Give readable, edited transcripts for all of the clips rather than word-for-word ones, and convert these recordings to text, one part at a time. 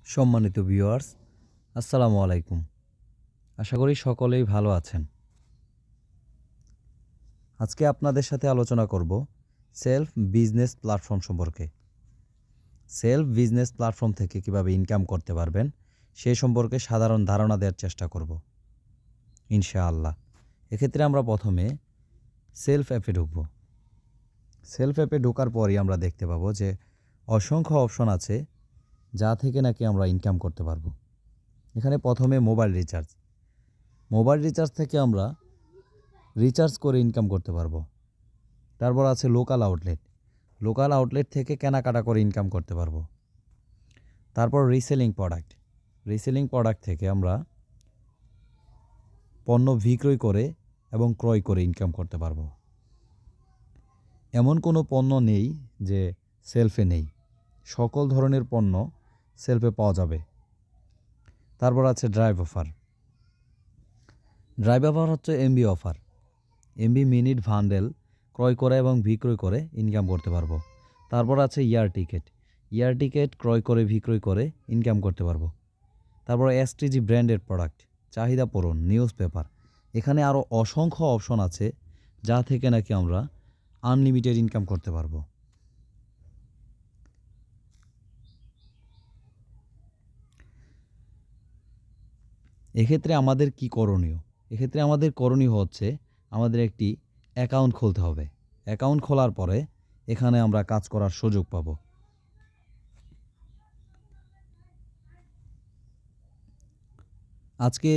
সম্মানিত ভিউয়ার্স, আসসালামু আলাইকুম। আশা করি সকলেই ভালো আছেন। আজকে আপনাদের সাথে আলোচনা করব সেলফ বিজনেস প্ল্যাটফর্ম সম্পর্কে। সেলফ বিজনেস প্ল্যাটফর্ম থেকে কিভাবে ইনকাম করতে পারবেন সেই সম্পর্কে সাধারণ ধারণা দেওয়ার চেষ্টা করব ইনশাআল্লাহ। এক্ষেত্রে আমরা প্রথমে সেলফ অ্যাপে ঢুকব। সেলফ অ্যাপে ঢোকার পরই আমরা দেখতে পাবো যে অসংখ্য অপশন আছে যা থেকে নাকি আমরা ইনকাম করতে পারবো। এখানে প্রথমে মোবাইল রিচার্জ থেকে আমরা রিচার্জ করে ইনকাম করতে পারবো। তারপর আছে লোকাল আউটলেট থেকে কেনাকাটা করে ইনকাম করতে পারবো। তারপর রিসেলিং প্রোডাক্ট থেকে আমরা পণ্য বিক্রয় করে এবং ক্রয় করে ইনকাম করতে পারবো। এমন কোনো পণ্য নেই যে সেলফে নেই, সকল ধরনের পণ্য সেলফে পাওয়া যাবে। তারপর আছে ড্রাইভ অফার হচ্ছে এমবি মিনিট বান্ডেল ক্রয় করে এবং বিক্রয় করে ইনকাম করতে পারবো। তারপর আছে ইয়ার টিকেট ক্রয় করে বিক্রয় করে ইনকাম করতে পারবো। তারপর এসটিজি ব্র্যান্ডের প্রোডাক্ট, চাহিদা পূরণ, নিউজ পেপার। এখানে আরও অসংখ্য অপশন আছে যা থেকে নাকি আমরা আনলিমিটেড ইনকাম করতে পারবো। এক্ষেত্রে আমাদের কি করণীয়? এক্ষেত্রে আমাদের করণীয় হচ্ছে আমাদের একটি অ্যাকাউন্ট খুলতে হবে। অ্যাকাউন্ট খোলার পরে এখানে আমরা কাজ করার সুযোগ পাব। আজকে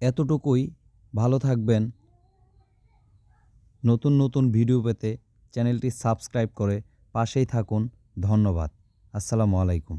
এতটুকুই। ভালো থাকবেন। নতুন নতুন ভিডিও পেতে চ্যানেলটি সাবস্ক্রাইব করে পাশেই থাকুন। ধন্যবাদ। আসসালামু আলাইকুম।